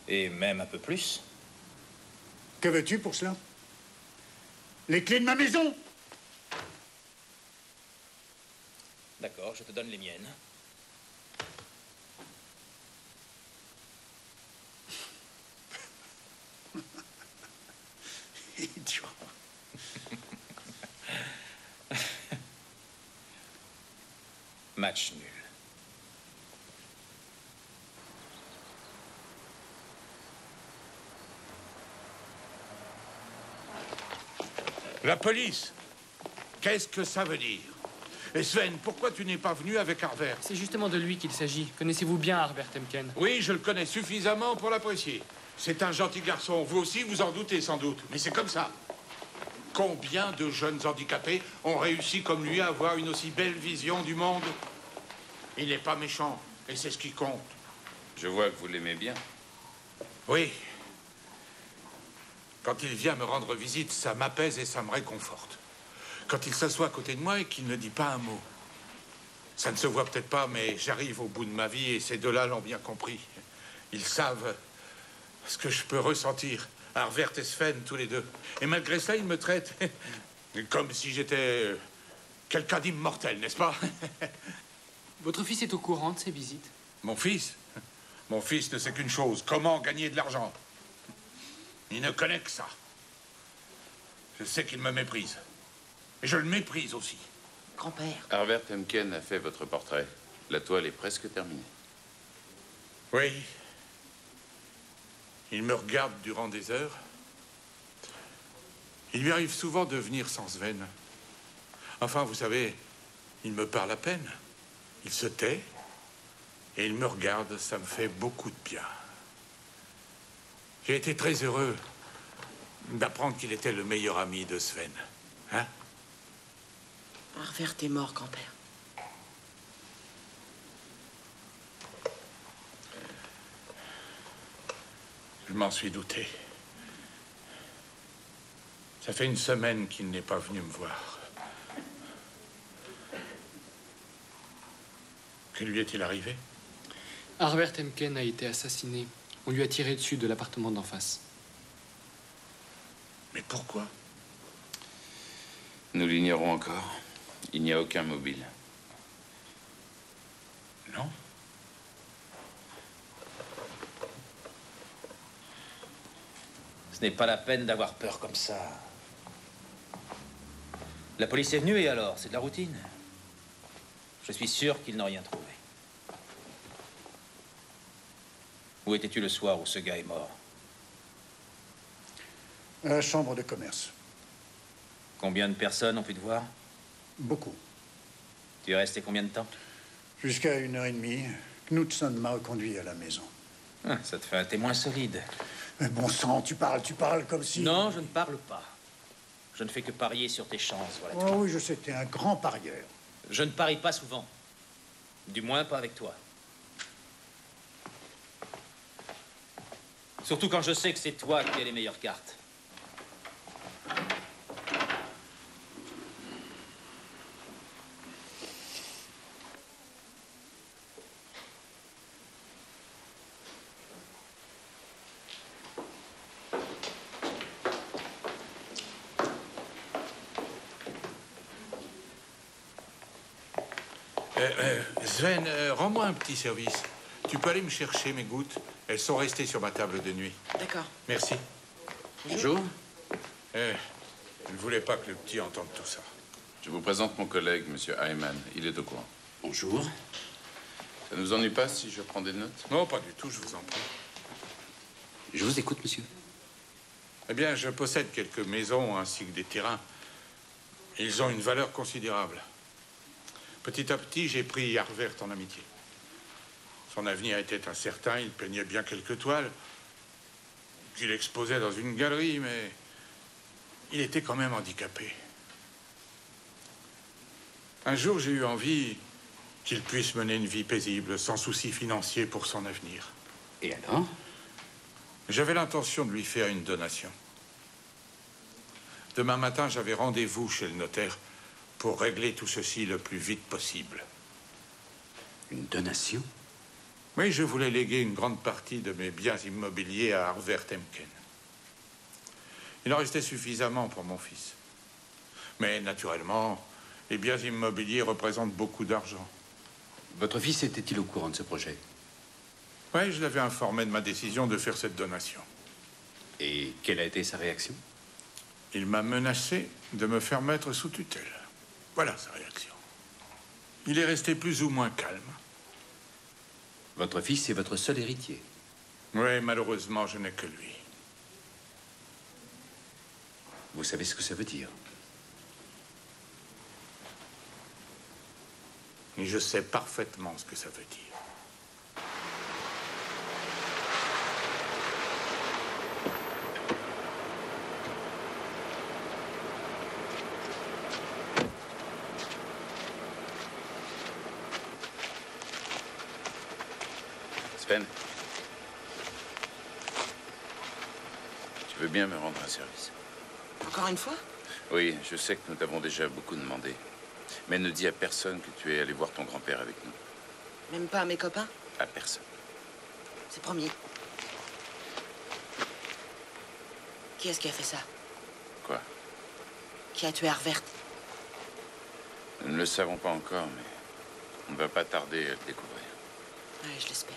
Et même un peu plus. Que veux-tu pour cela? Les clés de ma maison? D'accord, je te donne les miennes. Idiot. Match nul. La police? Qu'est-ce que ça veut dire? Et Sven, pourquoi tu n'es pas venu avec Arvert? C'est justement de lui qu'il s'agit. Connaissez-vous bien Arvert Temken? Oui, je le connais suffisamment pour l'apprécier. C'est un gentil garçon. Vous aussi, vous en doutez sans doute. Mais c'est comme ça. Combien de jeunes handicapés ont réussi comme lui à avoir une aussi belle vision du monde? Il n'est pas méchant, et c'est ce qui compte. Je vois que vous l'aimez bien. Oui. Quand il vient me rendre visite, ça m'apaise et ça me réconforte. Quand il s'assoit à côté de moi et qu'il ne dit pas un mot. Ça ne se voit peut-être pas, mais j'arrive au bout de ma vie et ces deux-là l'ont bien compris. Ils savent ce que je peux ressentir. Arvert et Sven, tous les deux. Et malgré ça, ils me traitent comme si j'étais quelqu'un d'immortel, n'est-ce pas? Votre fils est au courant de ces visites? Mon fils? Mon fils ne sait qu'une chose, comment gagner de l'argent. Il ne connaît que ça. Je sais qu'il me méprise. Et je le méprise aussi. Grand-père. Arvert Temken a fait votre portrait. La toile est presque terminée. Oui. Il me regarde durant des heures. Il lui arrive souvent de venir sans Sven. Enfin, vous savez, il me parle à peine. Il se tait et il me regarde. Ça me fait beaucoup de bien. J'ai été très heureux d'apprendre qu'il était le meilleur ami de Sven. Hein? Arvert est mort, grand-père. Je m'en suis douté. Ça fait une semaine qu'il n'est pas venu me voir. Que lui est-il arrivé? Arvert Temken a été assassiné. On lui a tiré dessus de l'appartement d'en face. Mais pourquoi? Nous l'ignorons encore. Il n'y a aucun mobile. Non? Ce n'est pas la peine d'avoir peur comme ça. La police est venue et alors? C'est de la routine. Je suis sûr qu'ils n'ont rien trouvé. Où étais-tu le soir où ce gars est mort? À la chambre de commerce. Combien de personnes ont pu te voir? Beaucoup. Tu es resté combien de temps? Jusqu'à 1h30, Knudsen m'a reconduit à la maison. Ah, ça te fait un témoin solide. Mais bon sang, tu parles comme si... Non, je ne parle pas. Je ne fais que parier sur tes chances, voilà. Oh oui, je sais, t'es un grand parieur. Je ne parie pas souvent. Du moins, pas avec toi. Surtout quand je sais que c'est toi qui as les meilleures cartes. Sven, rends-moi un petit service. Tu peux aller me chercher mes gouttes? Elles sont restées sur ma table de nuit. D'accord. Merci. Bonjour. Je ne voulais pas que le petit entende tout ça. Je vous présente mon collègue, Monsieur Hyman. Il est au courant. Bonjour. Ça ne vous ennuie pas si je prends des notes? Non, pas du tout, je vous en prie. Je vous écoute, monsieur. Eh bien, je possède quelques maisons ainsi que des terrains. Ils ont une valeur considérable. Petit à petit, j'ai pris Arvert en amitié. Son avenir était incertain, il peignait bien quelques toiles qu'il exposait dans une galerie, mais il était quand même handicapé. Un jour, j'ai eu envie qu'il puisse mener une vie paisible, sans souci financier pour son avenir. Et alors? J'avais l'intention de lui faire une donation. Demain matin, j'avais rendez-vous chez le notaire pour régler tout ceci le plus vite possible. Une donation? Oui, je voulais léguer une grande partie de mes biens immobiliers à Arvert Temken. Il en restait suffisamment pour mon fils. Mais naturellement, les biens immobiliers représentent beaucoup d'argent. Votre fils était-il au courant de ce projet? Oui, je l'avais informé de ma décision de faire cette donation. Et quelle a été sa réaction? Il m'a menacé de me faire mettre sous tutelle. Voilà sa réaction. Il est resté plus ou moins calme. Votre fils est votre seul héritier. Oui, malheureusement, je n'ai que lui. Vous savez ce que ça veut dire? Et je sais parfaitement ce que ça veut dire. Sven, tu veux bien me rendre un service? Encore une fois? Oui, je sais que nous t'avons déjà beaucoup demandé. Mais ne dis à personne que tu es allé voir ton grand-père avec nous. Même pas à mes copains? À personne. C'est promis. Qui est-ce qui a fait ça? Quoi? Qui a tué Arvert? Nous ne le savons pas encore, mais on ne va pas tarder à le découvrir. Oui, je l'espère.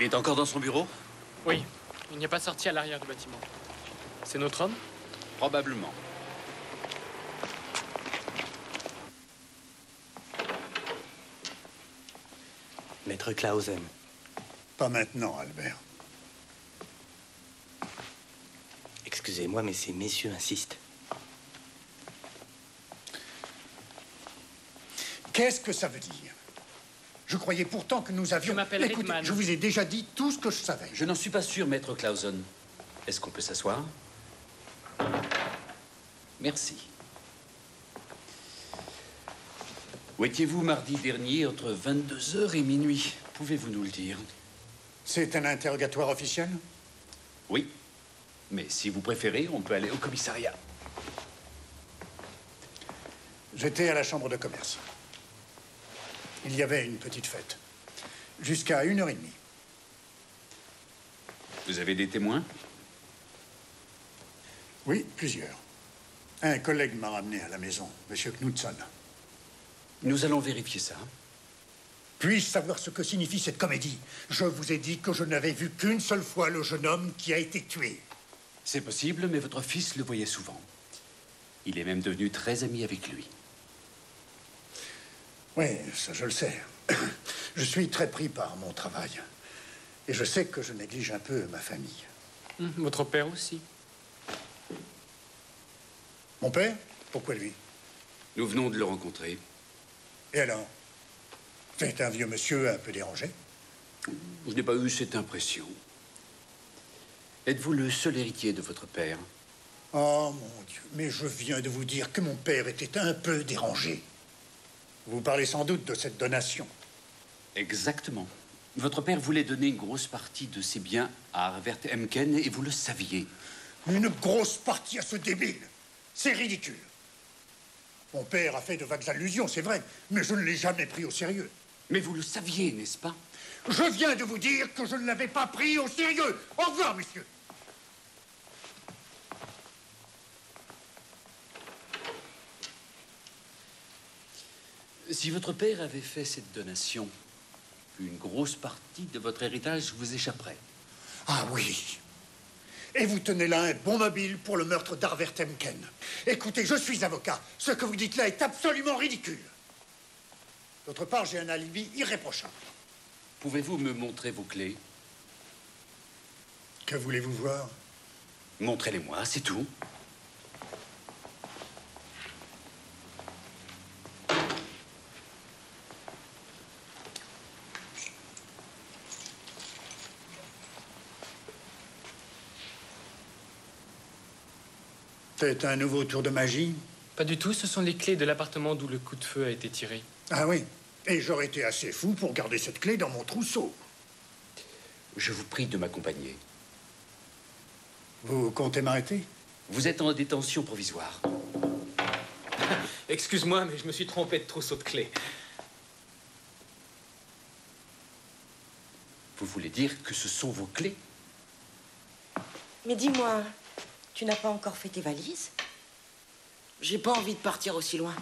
Il est encore dans son bureau? Oui, il n'y a pas sorti à l'arrière du bâtiment. C'est notre homme? Probablement. Maître Clausen. Pas maintenant, Albert. Excusez-moi, mais ces messieurs insistent. Qu'est-ce que ça veut dire? Je croyais pourtant que nous avions... Je m'appelle Écoutez, Rickman. je vous ai déjà dit tout ce que je savais. Je n'en suis pas sûr, maître Clausen. Est-ce qu'on peut s'asseoir? Merci. Où étiez-vous mardi dernier entre 22h et minuit? Pouvez-vous nous le dire? C'est un interrogatoire officiel? Oui. Mais si vous préférez, on peut aller au commissariat. J'étais à la chambre de commerce. Il y avait une petite fête. Jusqu'à 1h30. Vous avez des témoins? Oui, plusieurs. Un collègue m'a ramené à la maison, M. Knudson. Nous allons vérifier ça. Puis-je savoir ce que signifie cette comédie? Je vous ai dit que je n'avais vu qu'une seule fois le jeune homme qui a été tué. C'est possible, mais votre fils le voyait souvent. Il est même devenu très ami avec lui. Oui, ça je le sais. Je suis très pris par mon travail. Et je sais que je néglige un peu ma famille. Votre père aussi. Mon père? Pourquoi lui? Nous venons de le rencontrer. Et alors? C'est un vieux monsieur un peu dérangé? Je n'ai pas eu cette impression. Êtes-vous le seul héritier de votre père? Oh, mon Dieu, mais je viens de vous dire que mon père était un peu dérangé. Vous parlez sans doute de cette donation. Exactement. Votre père voulait donner une grosse partie de ses biens à Arvert Emken et vous le saviez. Une grosse partie à ce débile? C'est ridicule. Mon père a fait de vagues allusions, c'est vrai, mais je ne l'ai jamais pris au sérieux. Mais vous le saviez, n'est-ce pas? Je viens de vous dire que je ne l'avais pas pris au sérieux. Au revoir, monsieur. Si votre père avait fait cette donation, une grosse partie de votre héritage vous échapperait. Ah oui. Et vous tenez là un bon mobile pour le meurtre d'Arvert Emken. Écoutez, je suis avocat. Ce que vous dites là est absolument ridicule. D'autre part, j'ai un alibi irréprochable. Pouvez-vous me montrer vos clés? Que voulez-vous voir? Montrez-les-moi, c'est tout. C'est un nouveau tour de magie? Pas du tout, ce sont les clés de l'appartement d'où le coup de feu a été tiré. Ah oui. Et j'aurais été assez fou pour garder cette clé dans mon trousseau. Je vous prie de m'accompagner. Vous comptez m'arrêter? Vous êtes en détention provisoire. Excuse-moi, mais je me suis trompé de trousseau de clés. Vous voulez dire que ce sont vos clés? Mais dis-moi, tu n'as pas encore fait tes valises? J'ai pas envie de partir aussi loin.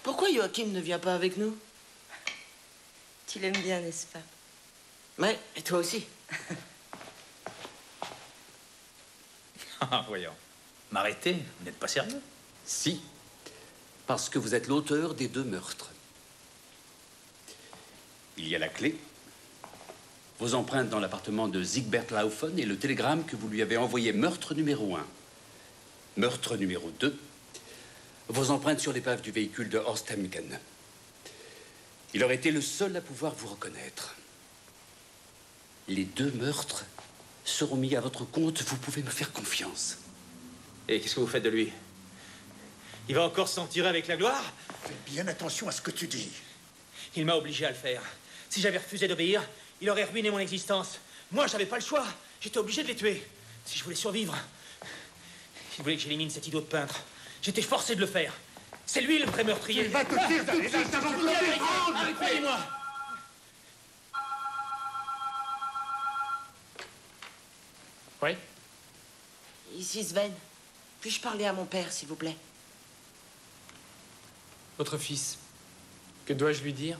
Pourquoi Joachim ne vient pas avec nous? Tu l'aimes bien, n'est-ce pas? Ouais, et toi aussi. Ah, voyons. M'arrêter? Vous n'êtes pas sérieux? Si, parce que vous êtes l'auteur des 2 meurtres. Il y a la clé, vos empreintes dans l'appartement de Siegbert Laufen et le télégramme que vous lui avez envoyé, meurtre numéro 1. Meurtre numéro 2, vos empreintes sur l'épave du véhicule de Horst Emken. Il aurait été le seul à pouvoir vous reconnaître. Les 2 meurtres seront mis à votre compte, vous pouvez me faire confiance. Et qu'est-ce que vous faites de lui? Il va encore s'en tirer avec la gloire? Fais bien attention à ce que tu dis. Il m'a obligé à le faire. Si j'avais refusé d'obéir, il aurait ruiné mon existence. Moi, j'avais pas le choix. J'étais obligé de les tuer. Si je voulais survivre. Il voulait que j'élimine cet idiot de peintre. J'étais forcé de le faire. C'est lui le vrai meurtrier. Il va te dire tout de suite avant de le défendre. Croyez-moi. Oui? Ici Sven. Puis-je parler à mon père, s'il vous plaît? Votre fils. Que dois-je lui dire?